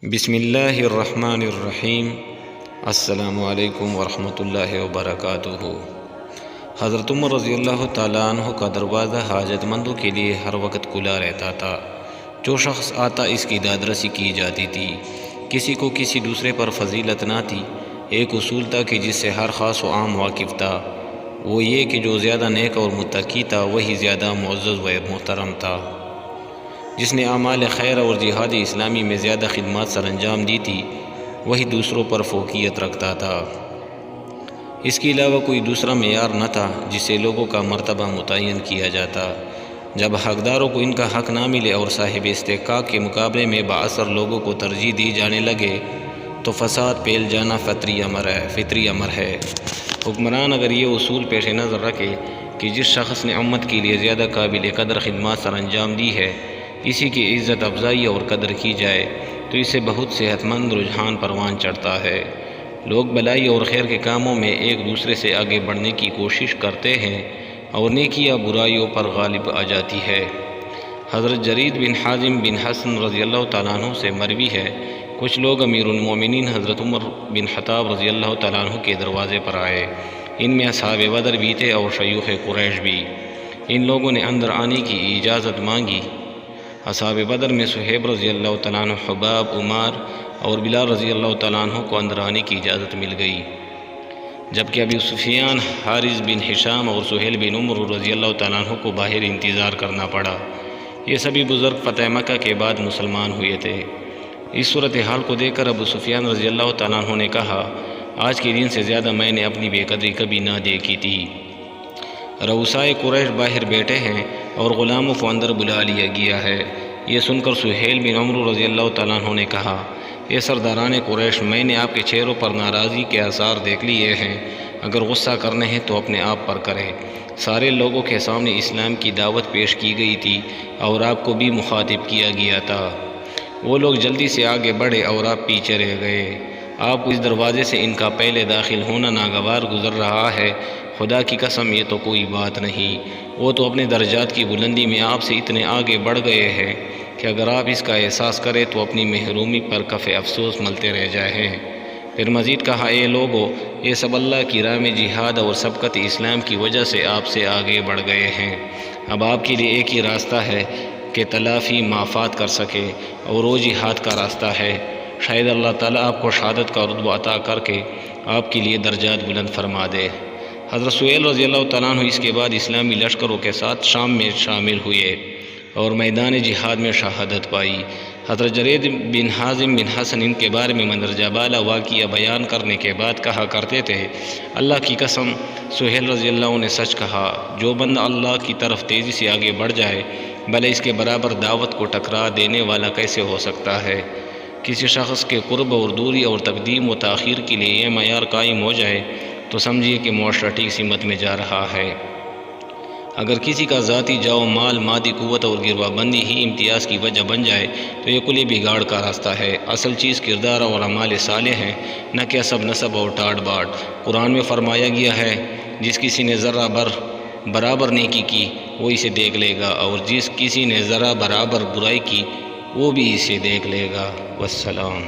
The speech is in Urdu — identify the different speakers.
Speaker 1: بسم اللہ الرحمن الرحیم۔ السلام علیکم ورحمۃ اللہ وبرکاتہ۔ حضرت عمر رضی اللہ تعالیٰ عنہ کا دروازہ حاجت مندوں کے لیے ہر وقت کھلا رہتا تھا۔ جو شخص آتا اس کی دادرسی کی جاتی تھی۔ کسی کو کسی دوسرے پر فضیلت نہ تھی۔ ایک اصول تھا کہ جس سے ہر خاص و عام واقف تھا، وہ یہ کہ جو زیادہ نیک اور متقی تھا وہی زیادہ معزز و محترم تھا۔ جس نے اعمال خیر اور جہاد اسلامی میں زیادہ خدمات سر انجام دی تھی وہی دوسروں پر فوقیت رکھتا تھا۔ اس کے علاوہ کوئی دوسرا معیار نہ تھا جس سے لوگوں کا مرتبہ متعین کیا جاتا۔ جب حقداروں کو ان کا حق نہ ملے اور صاحب استحقاق کے مقابلے میں بااثر لوگوں کو ترجیح دی جانے لگے تو فساد پھیل جانا فطری امر ہے۔ حکمران اگر یہ اصول پیش نظر رکھے کہ جس شخص نے امت کے لیے زیادہ قابل قدر خدمات سر انجام دی ہے اسی کی عزت افزائی اور قدر کی جائے تو اس سے بہت صحت مند رجحان پروان چڑھتا ہے۔ لوگ بلائی اور خیر کے کاموں میں ایک دوسرے سے آگے بڑھنے کی کوشش کرتے ہیں اور نیکیاں برائیوں پر غالب آ جاتی ہے۔ حضرت جرید بن حازم بن حسن رضی اللہ تعالیٰ عنہ سے مروی ہے، کچھ لوگ امیر المومنین حضرت عمر بن خطاب رضی اللہ تعالیٰ عنہ کے دروازے پر آئے۔ ان میں اصحاب بدر بھی تھے اور شیوخ قریش بھی۔ ان لوگوں نے اندر آنے کی اجازت مانگی۔ اصحاب بدر میں صہیب رضی اللہ تعالیٰ عنہ، حباب، عمار اور بلال رضی اللہ تعالیٰ عنہ کو اندر آنے کی اجازت مل گئی، جبکہ ابو سفیان، حارث بن ہشام اور سہیل بن عمر رضی اللہ تعالیٰ عنہ کو باہر انتظار کرنا پڑا۔ یہ سبھی بزرگ فتح مکہ کے بعد مسلمان ہوئے تھے۔ اس صورتحال کو دیکھ کر ابو سفیان رضی اللہ تعالیٰ عنہ نے کہا، آج کے دن سے زیادہ میں نے اپنی بے قدری کبھی نہ دیکھی تھی۔ رؤسائے قریش باہر بیٹھے ہیں اور غلاموں کو اندر بلا لیا گیا ہے۔ یہ سن کر سہیل بن عمر رضی اللہ تعالیٰ عنہ نے کہا، اے سرداران قریش، میں نے آپ کے چہروں پر ناراضی کے آثار دیکھ لیے ہیں۔ اگر غصہ کرنے ہیں تو اپنے آپ پر کریں۔ سارے لوگوں کے سامنے اسلام کی دعوت پیش کی گئی تھی اور آپ کو بھی مخاطب کیا گیا تھا۔ وہ لوگ جلدی سے آگے بڑھے اور آپ پیچھے رہ گئے۔ آپ کو اس دروازے سے ان کا پہلے داخل ہونا ناگوار گزر رہا ہے۔ خدا کی قسم یہ تو کوئی بات نہیں۔ وہ تو اپنے درجات کی بلندی میں آپ سے اتنے آگے بڑھ گئے ہیں کہ اگر آپ اس کا احساس کریں تو اپنی محرومی پر کف افسوس ملتے رہ جائیں۔ پھر مزید کہا، اے لوگو، یہ سب اللہ کی راہ میں جہاد اور سبقت اسلام کی وجہ سے آپ سے آگے بڑھ گئے ہیں۔ اب آپ کے لیے ایک ہی راستہ ہے کہ تلافی مافات کر سکے اور وہ جہاد کا راستہ ہے۔ شاید اللہ تعالیٰ آپ کو شہادت کا رتبہ عطا کر کے آپ کے لیے درجات بلند فرما دے۔ حضرت سہیل رضی اللہ تعالیٰ عنہ اس کے بعد اسلامی لشکروں کے ساتھ شام میں شامل ہوئے اور میدان جہاد میں شہادت پائی۔ حضرت جرید بن حازم بن حسن ان کے بارے میں مندرجہ بالا واقعہ بیان کرنے کے بعد کہا کرتے تھے، اللہ کی قسم سہیل رضی اللہ عنہ نے سچ کہا۔ جو بندہ اللہ کی طرف تیزی سے آگے بڑھ جائے بھلے اس کے برابر دعوت کو ٹکرا دینے والا کیسے ہو سکتا ہے۔ کسی شخص کے قرب اور دوری اور تقدیم و تاخیر کے لیے یہ معیار قائم ہو جائے تو سمجھیے کہ معاشرہ ٹھیک سمت میں جا رہا ہے۔ اگر کسی کا ذاتی جاؤ مال، مادی قوت اور گروہ بندی ہی امتیاز کی وجہ بن جائے تو یہ کلی بگاڑ کا راستہ ہے۔ اصل چیز کردار اور اعمال صالح ہیں، نہ کہ حسب نسب اور ٹاٹ باٹ۔ قرآن میں فرمایا گیا ہے، جس کسی نے ذرہ برابر نیکی کی وہ اسے دیکھ لے گا اور جس کسی نے ذرہ برابر برائی کی وہ بھی اسے دیکھ لے گا۔ والسلام۔